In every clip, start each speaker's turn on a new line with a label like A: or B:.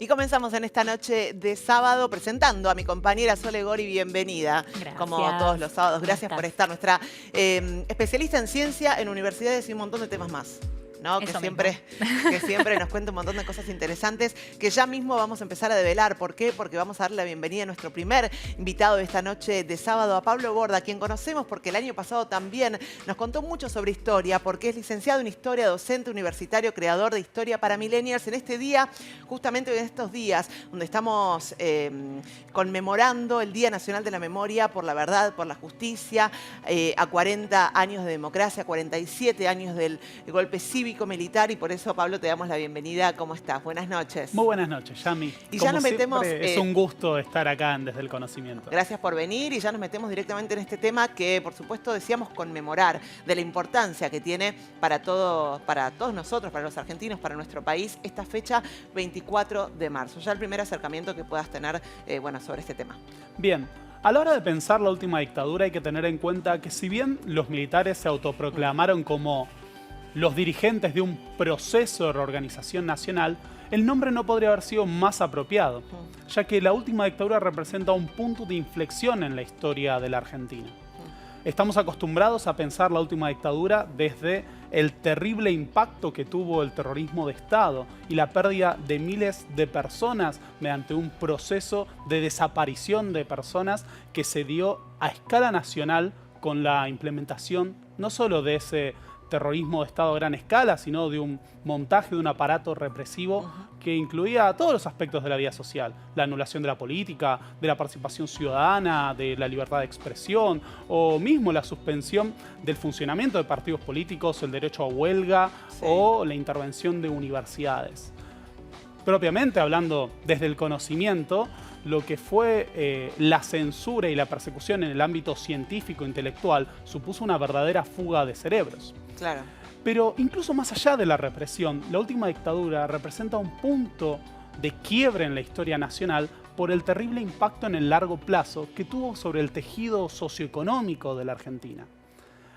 A: Y comenzamos en esta noche de sábado presentando a mi compañera Sole Gori. Bienvenida,
B: Gracias.
A: como todos los sábados.
B: ¿Cómo
A: Gracias por
B: estás?
A: estar, nuestra especialista en ciencia, en universidades y un montón de temas más, ¿no? Que
B: Eso
A: siempre nos cuenta un montón de cosas interesantes que ya mismo vamos a empezar a develar. ¿Por qué? Porque vamos a darle la bienvenida a nuestro primer invitado de esta noche de sábado, a Pablo Borda, quien conocemos porque el año pasado también nos contó mucho sobre historia, porque es licenciado en historia, docente universitario, creador de historia para millennials. En este día, justamente en estos días, donde estamos conmemorando el Día Nacional de la Memoria por la Verdad, por la Justicia, a 40 años de democracia, 47 años del golpe cívico-militar, y por eso, Pablo, te damos la bienvenida. ¿Cómo estás? Buenas noches.
C: Muy buenas noches, Yami.
A: Y
C: Como
A: ya nos metemos...
C: siempre, es un gusto estar acá en Desde el Conocimiento.
A: Gracias por venir, y ya nos metemos directamente en este tema que, por supuesto, decíamos conmemorar, de la importancia que tiene para todos nosotros, para los argentinos, para nuestro país, esta fecha 24 de marzo. Ya el primer acercamiento que puedas tener sobre este tema.
C: Bien, a la hora de pensar la última dictadura hay que tener en cuenta que si bien los militares se autoproclamaron como los dirigentes de un proceso de reorganización nacional, el nombre no podría haber sido más apropiado, ya que la última dictadura representa un punto de inflexión en la historia de la Argentina. Estamos acostumbrados a pensar la última dictadura desde el terrible impacto que tuvo el terrorismo de Estado y la pérdida de miles de personas mediante un proceso de desaparición de personas que se dio a escala nacional con la implementación no solo de ese terrorismo de Estado a gran escala, sino de un montaje de un aparato represivo que incluía todos los aspectos de la vida social: la anulación de la política, de la participación ciudadana, de la libertad de expresión, o mismo la suspensión del funcionamiento de partidos políticos, el derecho a huelga o la intervención de universidades. Propiamente hablando desde el conocimiento, lo que fue la censura y la persecución en el ámbito científico e intelectual supuso una verdadera fuga de cerebros.
A: Claro.
C: Pero incluso más allá de la represión, la última dictadura representa un punto de quiebre en la historia nacional por el terrible impacto en el largo plazo que tuvo sobre el tejido socioeconómico de la Argentina.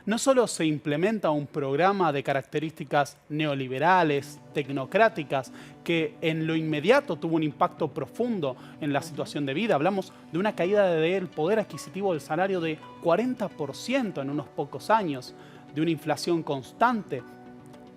C: No solo se implementa un programa de características neoliberales, tecnocráticas, que en lo inmediato tuvo un impacto profundo en la situación de vida. Hablamos de una caída del poder adquisitivo del salario de 40% en unos pocos años, de una inflación constante,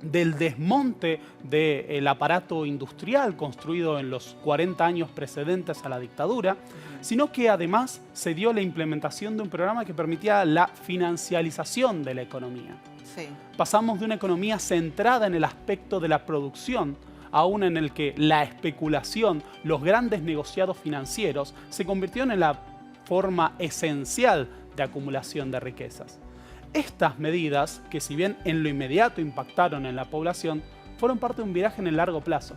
C: del desmonte del aparato industrial construido en los 40 años precedentes a la dictadura, sino que además se dio la implementación de un programa que permitía la financialización de la economía.
A: Sí.
C: Pasamos de una economía centrada en el aspecto de la producción a una en el que la especulación, los grandes negociados financieros, se convirtieron en la forma esencial de acumulación de riquezas. Estas medidas, que si bien en lo inmediato impactaron en la población, fueron parte de un viraje en el largo plazo.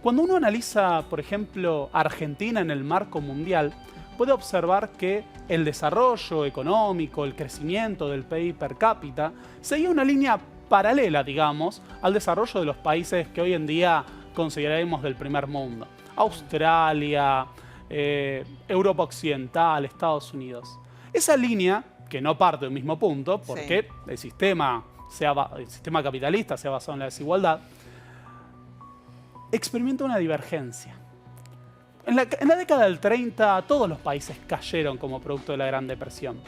C: Cuando uno analiza, por ejemplo, Argentina en el marco mundial, puede observar que el desarrollo económico, el crecimiento del PIB per cápita, seguía una línea paralela, digamos, al desarrollo de los países que hoy en día consideraremos del primer mundo. Australia, Europa Occidental, Estados Unidos. Esa línea, que no parte del mismo punto, porque el sistema capitalista se ha basado en la desigualdad, experimenta una divergencia. En la década del 30, todos los países cayeron como producto de la Gran Depresión.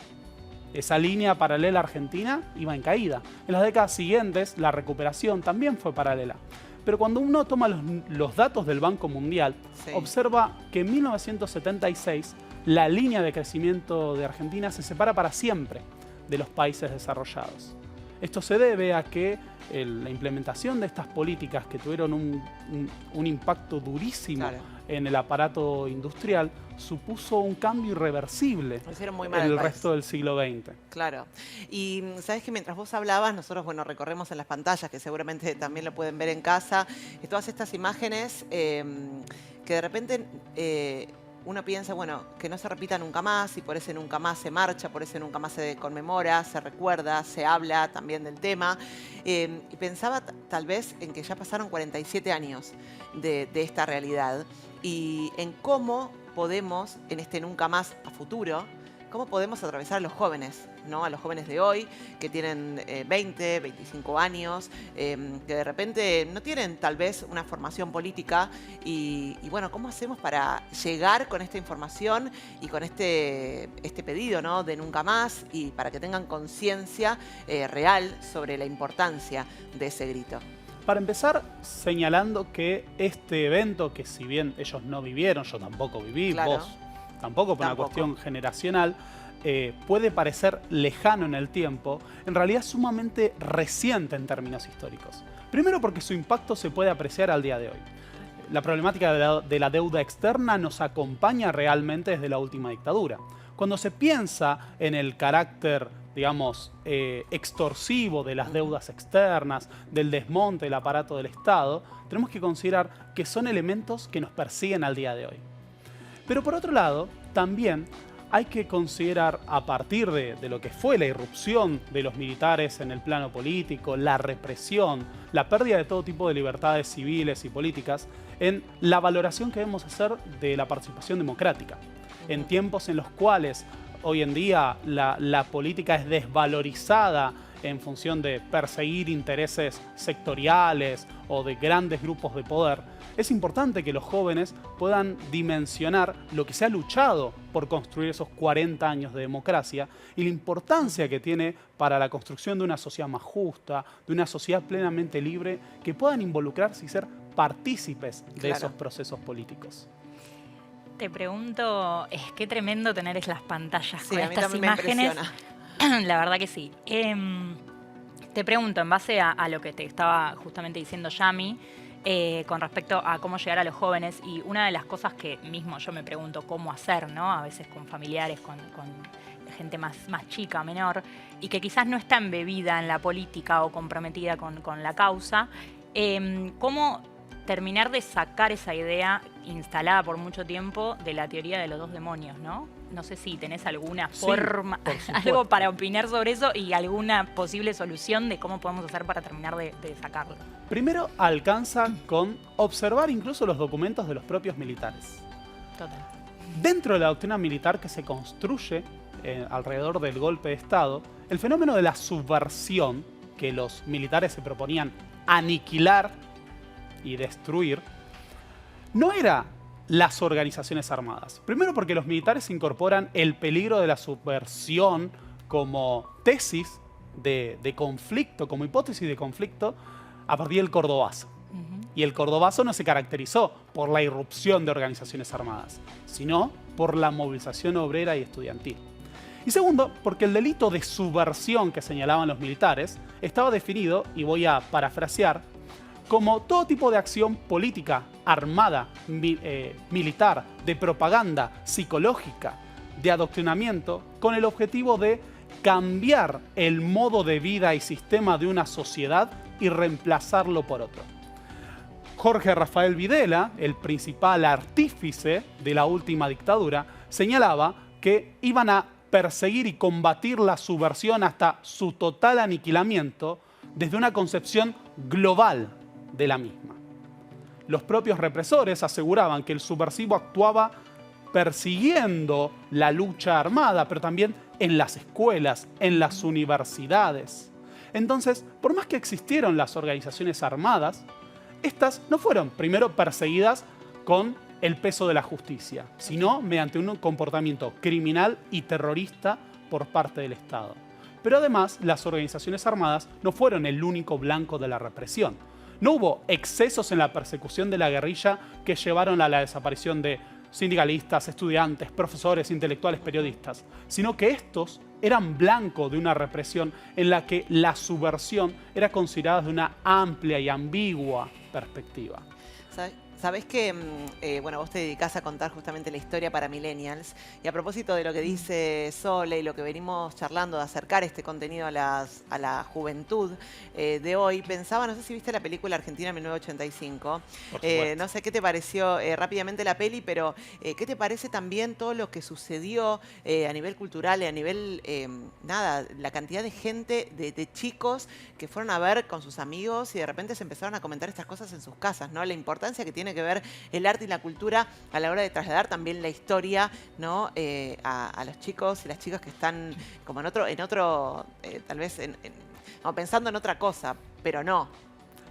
C: Esa línea paralela argentina iba en caída. En las décadas siguientes, la recuperación también fue paralela. Pero cuando uno toma los datos del Banco Mundial, observa que en 1976 la línea de crecimiento de Argentina se separa para siempre de los países desarrollados. Esto se debe a que la implementación de estas políticas, que tuvieron un impacto durísimo en el aparato industrial, supuso un cambio irreversible en el resto del siglo XX.
A: Claro. Y sabes que mientras vos hablabas, nosotros recorremos en las pantallas, que seguramente también lo pueden ver en casa, todas estas imágenes que de repente uno piensa, que no se repita nunca más, y por ese nunca más se marcha, por ese nunca más se conmemora, se recuerda, se habla también del tema. Y pensaba tal vez en que ya pasaron 47 años de esta realidad, y en cómo podemos, en este nunca más a futuro, cómo podemos atravesar a los jóvenes, ¿no? A los jóvenes de hoy que tienen 20, 25 años, que de repente no tienen tal vez una formación política y bueno, ¿cómo hacemos para llegar con esta información y con este pedido, ¿no? De nunca más y para que tengan conciencia real sobre la importancia de ese grito?
C: Para empezar, señalando que este evento, que si bien ellos no vivieron, yo tampoco viví,
A: Claro.
C: vos tampoco, por una
A: Tampoco.
C: cuestión generacional, puede parecer lejano en el tiempo, en realidad es sumamente reciente en términos históricos. Primero porque su impacto se puede apreciar al día de hoy. La problemática de la deuda externa nos acompaña realmente desde la última dictadura. Cuando se piensa en el carácter, digamos, extorsivo de las deudas externas, del desmonte del aparato del Estado, tenemos que considerar que son elementos que nos persiguen al día de hoy. Pero por otro lado, también hay que considerar, a partir de lo que fue la irrupción de los militares en el plano político, la represión, la pérdida de todo tipo de libertades civiles y políticas, en la valoración que debemos hacer de la participación democrática. En tiempos en los cuales hoy en día la política es desvalorizada en función de perseguir intereses sectoriales o de grandes grupos de poder, es importante que los jóvenes puedan dimensionar lo que se ha luchado por construir esos 40 años de democracia y la importancia que tiene para la construcción de una sociedad más justa, de una sociedad plenamente libre, que puedan involucrarse y ser partícipes de
A: Claro.
C: esos procesos políticos.
B: Te pregunto, es que tremendo tener las pantallas
A: Sí,
B: con
A: a mí
B: estas
A: también me
B: imágenes.
A: impresiona.
B: La verdad que sí. Te pregunto, en base a lo que te estaba justamente diciendo Yami, con respecto a cómo llegar a los jóvenes, y una de las cosas que mismo yo me pregunto cómo hacer, ¿no? A veces con familiares, con gente más chica, menor, y que quizás no está embebida en la política o comprometida con la causa, ¿cómo terminar de sacar esa idea instalada por mucho tiempo de la teoría de los dos demonios, ¿no? No sé si tenés alguna
C: Sí,
B: forma,
C: por supuesto.
B: algo para opinar sobre eso y alguna posible solución de cómo podemos hacer para terminar de sacarlo.
C: Primero alcanza con observar incluso los documentos de los propios militares.
B: Total.
C: Dentro de la doctrina militar que se construye alrededor del golpe de Estado, el fenómeno de la subversión, que los militares se proponían aniquilar y destruir, no era las organizaciones armadas. Primero porque los militares incorporan el peligro de la subversión como tesis de conflicto, como hipótesis de conflicto, a partir del Cordobazo. Y el Cordobazo no se caracterizó por la irrupción de organizaciones armadas, sino por la movilización obrera y estudiantil. Y segundo, porque el delito de subversión que señalaban los militares estaba definido, y voy a parafrasear, como todo tipo de acción política, armada, militar, de propaganda, psicológica, de adoctrinamiento, con el objetivo de cambiar el modo de vida y sistema de una sociedad y reemplazarlo por otro. Jorge Rafael Videla, el principal artífice de la última dictadura, señalaba que iban a perseguir y combatir la subversión hasta su total aniquilamiento desde una concepción global de la misma. Los propios represores aseguraban que el subversivo actuaba persiguiendo la lucha armada, pero también en las escuelas, en las universidades. Entonces, por más que existieron las organizaciones armadas, estas no fueron primero perseguidas con el peso de la justicia, sino mediante un comportamiento criminal y terrorista por parte del Estado. Pero además, las organizaciones armadas no fueron el único blanco de la represión. No hubo excesos en la persecución de la guerrilla que llevaron a la desaparición de sindicalistas, estudiantes, profesores, intelectuales, periodistas, sino que estos eran blanco de una represión en la que la subversión era considerada de una amplia y ambigua perspectiva.
A: Sabés que, bueno, vos te dedicás a contar justamente la historia para millennials. Y a propósito de lo que dice Sole y lo que venimos charlando de acercar este contenido a la juventud de hoy, pensaba, no sé si viste la película Argentina 1985.
C: Por supuesto.
A: No sé qué te pareció rápidamente la peli, pero ¿qué te parece también todo lo que sucedió a nivel cultural y a nivel, nada, la cantidad de gente, de chicos que fueron a ver con sus amigos y de repente se empezaron a comentar estas cosas en sus casas, ¿no? La importancia que tiene tiene que ver el arte y la cultura a la hora de trasladar también la historia, ¿no? A los chicos y las chicas que están como en otro tal vez como pensando en otra cosa, pero no.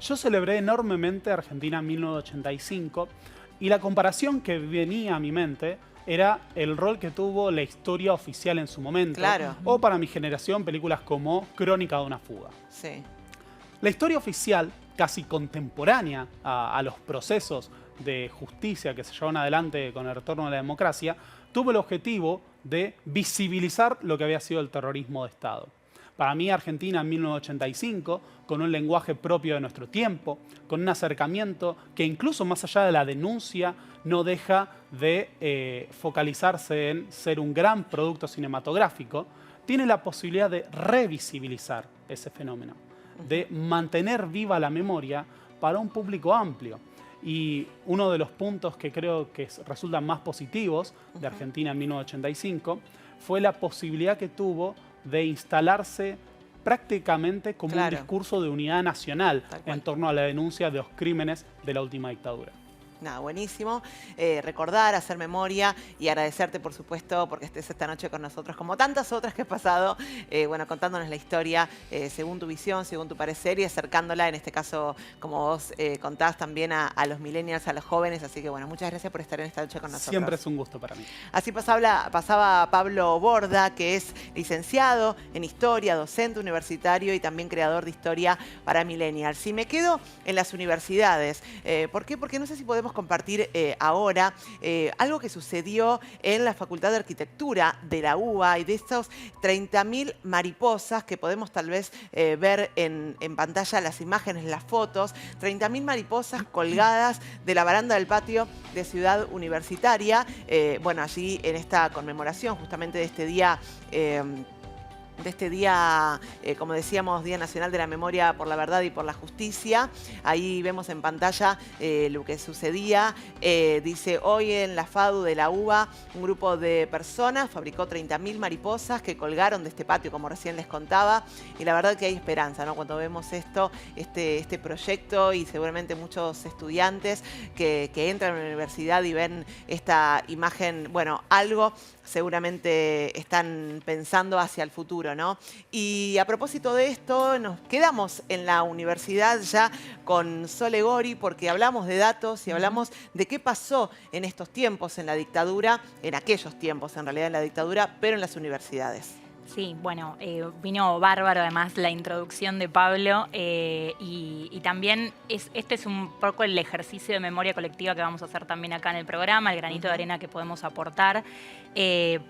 C: Yo celebré enormemente Argentina en 1985 y la comparación que venía a mi mente era el rol que tuvo la historia oficial en su momento.
A: Claro.
C: O para mi generación, películas como Crónica de una fuga.
A: Sí.
C: La historia oficial, casi contemporánea a los procesos de justicia que se llevaron adelante con el retorno de la democracia, tuvo el objetivo de visibilizar lo que había sido el terrorismo de Estado. Para mí, Argentina en 1985, con un lenguaje propio de nuestro tiempo, con un acercamiento que incluso más allá de la denuncia, no deja de focalizarse en ser un gran producto cinematográfico, tiene la posibilidad de revisibilizar ese fenómeno, de mantener viva la memoria para un público amplio. Y uno de los puntos que creo que resultan más positivos de Argentina en 1985 fue la posibilidad que tuvo de instalarse prácticamente como un discurso de unidad nacional en torno a la denuncia de los crímenes de la última dictadura.
A: Nada, buenísimo. Recordar, hacer memoria y agradecerte, por supuesto, porque estés esta noche con nosotros, como tantas otras que has pasado, bueno, contándonos la historia según tu visión, según tu parecer y acercándola, en este caso, como vos contás, también a los millennials, a los jóvenes. Así que, bueno, muchas gracias por estar en esta noche con nosotros.
C: Siempre es un gusto para mí.
A: Así pasaba Pablo Borda, que es licenciado en Historia, docente universitario y también creador de historia para millennials. Y me quedo en las universidades. ¿Por qué? Porque no sé si podemos compartir ahora algo que sucedió en la Facultad de Arquitectura de la UBA y de estos 30.000 mariposas que podemos tal vez ver en pantalla, las imágenes, las fotos, 30.000 mariposas colgadas de la baranda del patio de Ciudad Universitaria, bueno, allí en esta conmemoración justamente de este día como decíamos, Día Nacional de la Memoria por la Verdad y por la Justicia. Ahí vemos en pantalla lo que sucedía. Dice, hoy en la FADU de la UBA, un grupo de personas fabricó 30.000 mariposas que colgaron de este patio, como recién les contaba. Y la verdad que hay esperanza, ¿no? Cuando vemos esto, este proyecto y seguramente muchos estudiantes que entran a la universidad y ven esta imagen, bueno, algo seguramente están pensando hacia el futuro, ¿no? Y a propósito de esto, nos quedamos en la universidad ya con Sole Gori porque hablamos de datos y hablamos de qué pasó en estos tiempos, en la dictadura, en aquellos tiempos en realidad en la dictadura, pero en las universidades.
B: Sí, bueno, vino bárbaro además la introducción de Pablo y también este es un poco el ejercicio de memoria colectiva que vamos a hacer también acá en el programa, el granito de arena que podemos aportar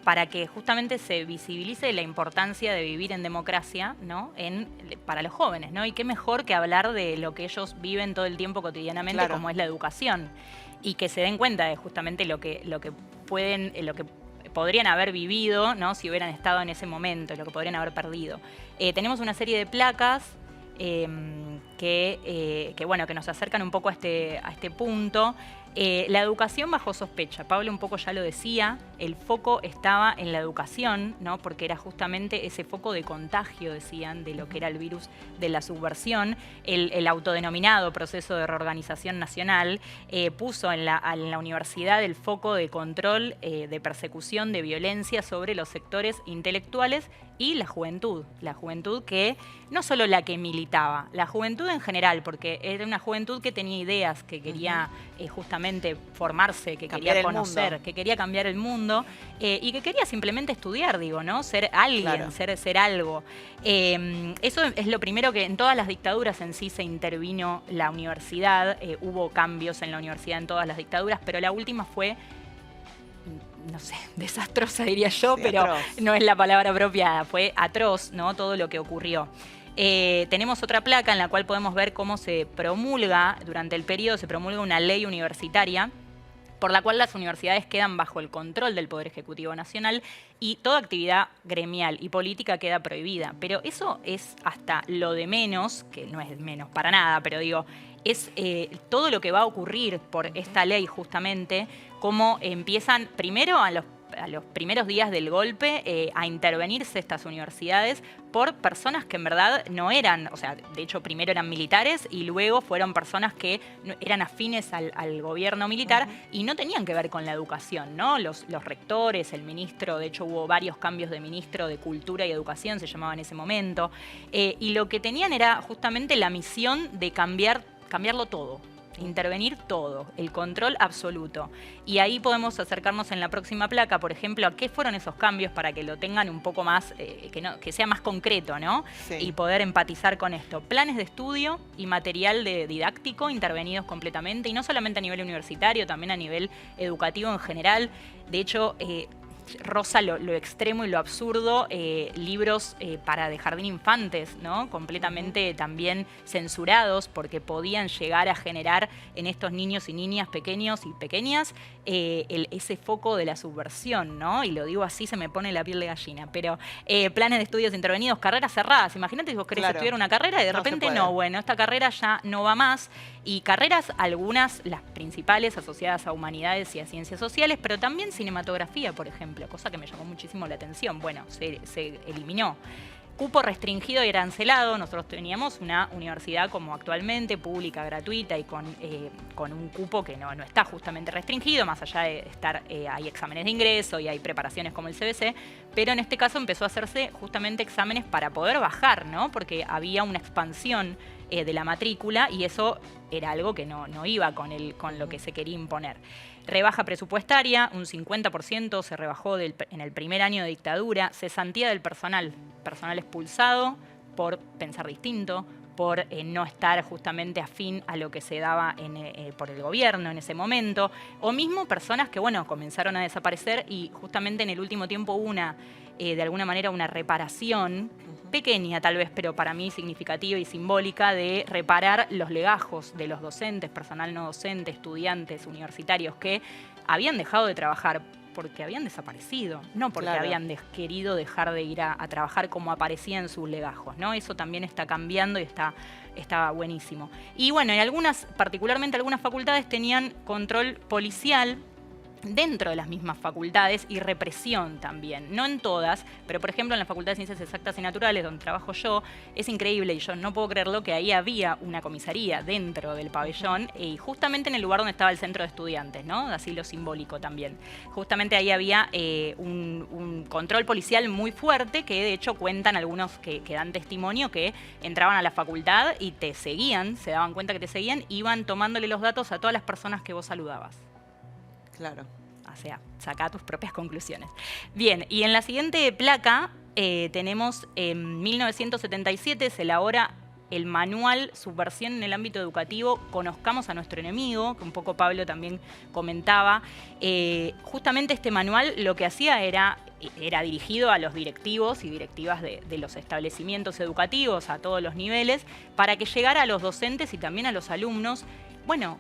B: para que justamente se visibilice la importancia de vivir en democracia, ¿no? Para los jóvenes, ¿no? Y qué mejor que hablar de lo que ellos viven todo el tiempo cotidianamente, como es la educación, y que se den cuenta de justamente lo que podrían haber vivido, ¿no? Si hubieran estado en ese momento, lo que podrían haber perdido. Tenemos una serie de placas que nos acercan un poco a este punto. La educación bajo sospecha. Pablo un poco ya lo decía, el foco estaba en la educación, ¿no? Porque era justamente ese foco de contagio, decían, de lo que era el virus de la subversión. El autodenominado proceso de reorganización nacional puso en la universidad el foco de control, de persecución, de violencia sobre los sectores intelectuales y la juventud que no solo la que militaba, la juventud en general, porque era una juventud que tenía ideas, que quería justamente formarse, que quería conocer, que quería cambiar el mundo y que quería simplemente estudiar, digo, ¿no? Ser alguien, ser algo. Eso es lo primero que en todas las dictaduras en sí se intervino la universidad, hubo cambios en la universidad en todas las dictaduras, pero la última fue, no sé, desastrosa diría yo, pero atroz. No es la palabra apropiada, fue atroz, ¿no? Todo lo que ocurrió. Tenemos otra placa en la cual podemos ver cómo se promulga, durante el periodo se promulga una ley universitaria por la cual las universidades quedan bajo el control del Poder Ejecutivo Nacional y toda actividad gremial y política queda prohibida. Pero eso es hasta lo de menos, que no es menos para nada, pero digo, es todo lo que va a ocurrir por esta ley justamente, cómo empiezan primero a los primeros días del golpe a intervenirse estas universidades por personas que en verdad no eran, o sea, de hecho primero eran militares y luego fueron personas que eran afines al gobierno militar y no tenían que ver con la educación, ¿no? Los rectores, el ministro, de hecho hubo varios cambios de ministro de Cultura y Educación, se llamaba en ese momento, y lo que tenían era justamente la misión de cambiarlo todo. Intervenir todo, el control absoluto. Y ahí podemos acercarnos en la próxima placa, por ejemplo, a qué fueron esos cambios para que lo tengan un poco más, que sea más concreto, ¿no?
A: Sí.
B: Y poder empatizar con esto. Planes de estudio y material didáctico intervenidos completamente, y no solamente a nivel universitario, también a nivel educativo en general. De hecho, roza lo extremo y lo absurdo, libros para de jardín infantes, ¿no? Completamente también censurados porque podían llegar a generar en estos niños y niñas pequeños y pequeñas ese foco de la subversión, ¿no? Y lo digo así, se me pone la piel de gallina, pero planes de estudios intervenidos, carreras cerradas. Imagínate si vos querés estudiar una carrera y de repente no, bueno, esta carrera ya no va más. Y carreras, algunas, las principales, asociadas a humanidades y a ciencias sociales, pero también cinematografía, por ejemplo, cosa que me llamó muchísimo la atención. Bueno, se eliminó. Cupo restringido y arancelado. Nosotros teníamos una universidad como actualmente, pública, gratuita y con un cupo que no está justamente restringido, más allá de estar, hay exámenes de ingreso y hay preparaciones como el CBC, pero en este caso empezó a hacerse justamente exámenes para poder bajar, ¿no? Porque había una expansión de la matrícula y eso era algo que no iba con lo que se quería imponer. Rebaja presupuestaria, un 50% se rebajó en el primer año de dictadura, cesantía del personal expulsado por pensar distinto, por no estar justamente afín a lo que se daba por el gobierno en ese momento, o mismo personas que, bueno, comenzaron a desaparecer y justamente en el último tiempo hubo de alguna manera una reparación, pequeña tal vez, pero para mí significativa y simbólica, de reparar los legajos de los docentes, personal no docente, estudiantes, universitarios que habían dejado de trabajar porque habían desaparecido, no porque habían querido dejar de ir a trabajar como aparecía en sus legajos, ¿no? Eso también está cambiando y está buenísimo. Y bueno, particularmente algunas facultades tenían control policial dentro de las mismas facultades y represión también. No en todas, pero por ejemplo en la Facultad de Ciencias Exactas y Naturales, donde trabajo yo, es increíble y yo no puedo creerlo que ahí había una comisaría dentro del pabellón y justamente en el lugar donde estaba el centro de estudiantes, ¿no? Así lo simbólico también. Justamente ahí había un control policial muy fuerte que de hecho cuentan algunos que dan testimonio que entraban a la facultad y te seguían, se daban cuenta que te seguían, iban tomándole los datos a todas las personas que vos saludabas.
A: Claro.
B: O sea, saca tus propias conclusiones. Bien, y en la siguiente placa tenemos en 1977 se elabora el manual Subversión en el ámbito educativo, conozcamos a nuestro enemigo, que un poco Pablo también comentaba. Justamente este manual lo que hacía era dirigido a los directivos y directivas de los establecimientos educativos a todos los niveles, para que llegara a los docentes y también a los alumnos. Bueno,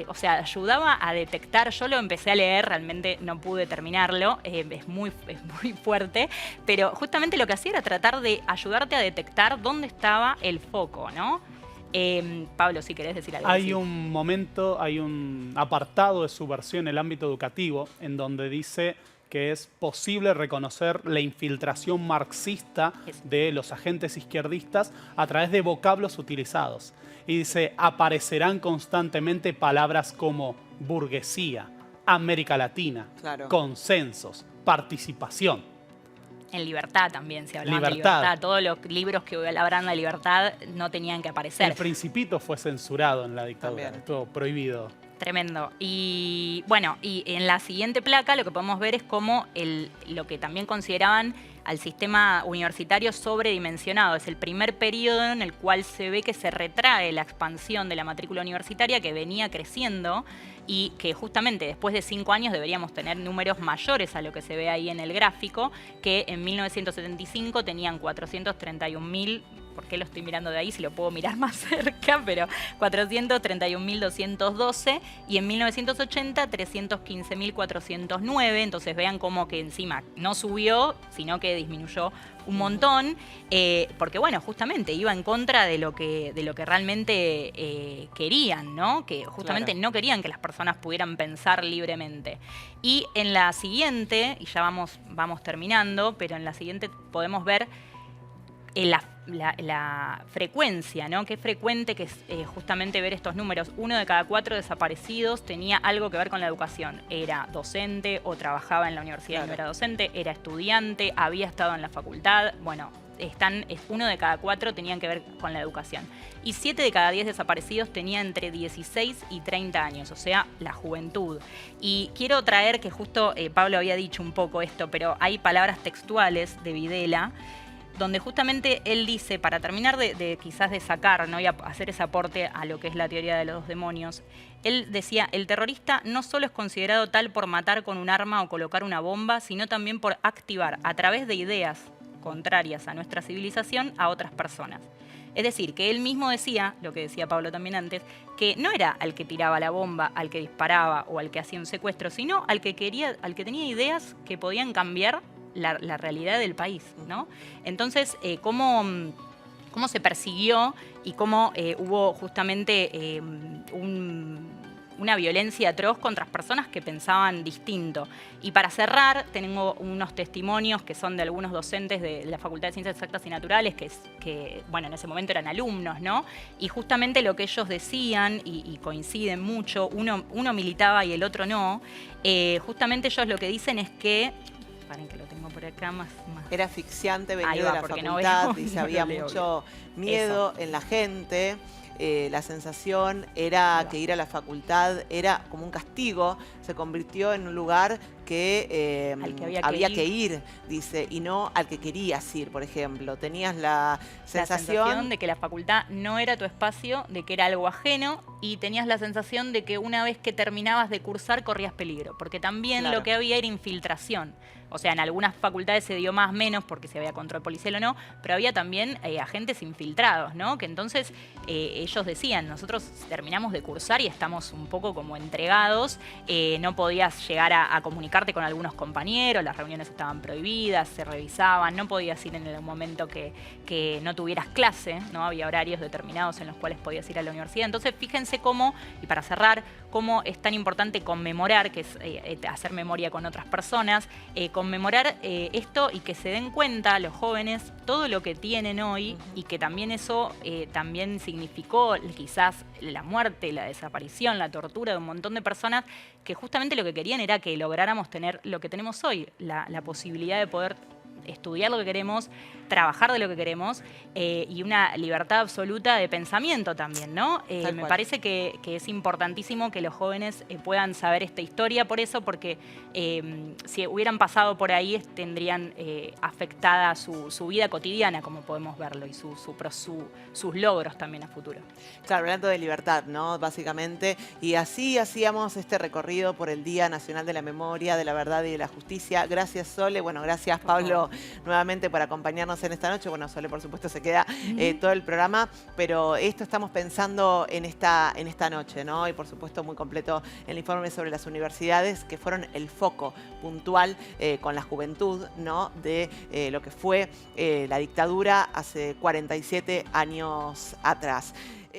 B: o sea, ayudaba a detectar, yo lo empecé a leer, realmente no pude terminarlo, es muy fuerte, pero justamente lo que hacía era tratar de ayudarte a detectar dónde estaba el foco, ¿no? Pablo, si querés decir algo.
C: Hay un apartado de subversión en el ámbito educativo en donde dice que es posible reconocer la infiltración marxista de los agentes izquierdistas a través de vocablos utilizados. Y dice, aparecerán constantemente palabras como burguesía, América Latina, consensos, participación.
B: En libertad también se hablaba de libertad. Todos los libros que hablaban de libertad no tenían que aparecer.
C: El Principito fue censurado en la dictadura, estuvo prohibido.
B: Tremendo. Y bueno, y en la siguiente placa lo que podemos ver es cómo lo que también consideraban al sistema universitario sobredimensionado. Es el primer periodo en el cual se ve que se retrae la expansión de la matrícula universitaria que venía creciendo y que justamente después de 5 años deberíamos tener números mayores a lo que se ve ahí en el gráfico, que en 1975 tenían 431.000 por qué lo estoy mirando de ahí, si lo puedo mirar más cerca, pero 431.212 y en 1980 315.409, entonces vean cómo que encima no subió, sino que disminuyó un montón, porque bueno, justamente iba en contra de lo que realmente querían, ¿no? Que justamente no querían que las personas pudieran pensar libremente. Y en la siguiente, y ya vamos terminando, pero en la siguiente podemos ver la frecuencia, ¿no? Qué frecuente que es justamente ver estos números. 1 de cada 4 desaparecidos tenía algo que ver con la educación. Era docente o trabajaba en la universidad y no era docente, era estudiante, había estado en la facultad. Bueno, 1 de cada 4 tenían que ver con la educación. Y 7 de cada 10 desaparecidos tenían entre 16 y 30 años, o sea, la juventud. Y quiero traer que justo Pablo había dicho un poco esto, pero hay palabras textuales de Videla donde justamente él dice, para terminar quizás de sacar, ¿no? Y hacer ese aporte a lo que es la teoría de los demonios, él decía, el terrorista no solo es considerado tal por matar con un arma o colocar una bomba, sino también por activar a través de ideas contrarias a nuestra civilización a otras personas. Es decir, que él mismo decía, lo que decía Pablo también antes, que no era al que tiraba la bomba, al que disparaba o al que hacía un secuestro, sino al que tenía ideas que podían cambiar la realidad del país, ¿no? Entonces, cómo se persiguió y cómo hubo justamente una violencia atroz contra personas que pensaban distinto. Y para cerrar, tengo unos testimonios que son de algunos docentes de la Facultad de Ciencias Exactas y Naturales, que bueno, en ese momento eran alumnos, ¿no? Y justamente lo que ellos decían, y coinciden mucho, uno militaba y el otro no, justamente ellos lo que dicen es que, paren que lo tengo por acá más.
A: Era asfixiante venir
B: va,
A: de la
B: no
A: facultad, dice, había
B: leo
A: mucho miedo en la gente. La sensación era que ir a la facultad era como un castigo, se convirtió en un lugar que,
B: al que
A: había que ir, dice, y no al que querías ir, por ejemplo. Tenías la sensación
B: de que la facultad no era tu espacio, de que era algo ajeno, y tenías la sensación de que una vez que terminabas de cursar corrías peligro, porque también lo que había era infiltración. O sea, en algunas facultades se dio más, menos, porque si había control policial o no, pero había también agentes infiltrados, ¿no? Que entonces ellos decían, nosotros terminamos de cursar y estamos un poco como entregados, no podías llegar a comunicarte con algunos compañeros, las reuniones estaban prohibidas, se revisaban, no podías ir en el momento que no tuvieras clase, ¿no? Había horarios determinados en los cuales podías ir a la universidad. Entonces, fíjense cómo, y para cerrar, cómo es tan importante conmemorar, que es hacer memoria con otras personas, conmemorar esto y que se den cuenta los jóvenes todo lo que tienen hoy y que también eso también significó quizás la muerte, la desaparición, la tortura de un montón de personas que justamente lo que querían era que lográramos tener lo que tenemos hoy, la posibilidad de poder estudiar lo que queremos, trabajar de lo que queremos y una libertad absoluta de pensamiento también, ¿no? Me parece que es importantísimo que los jóvenes puedan saber esta historia por eso, porque si hubieran pasado por ahí tendrían afectada su vida cotidiana, como podemos verlo, y sus logros también a futuro.
A: Claro, hablando de libertad, ¿no? Básicamente, y así hacíamos este recorrido por el Día Nacional de la Memoria, de la Verdad y de la Justicia. Gracias, Sole. Bueno, gracias, Pablo, nuevamente por acompañarnos en esta noche. Bueno, Sole, por supuesto, se queda todo el programa, pero esto estamos pensando en esta noche, ¿no? Y por supuesto muy completo el informe sobre las universidades, que fueron el foco puntual con la juventud, ¿no? De lo que fue la dictadura hace 47 años atrás.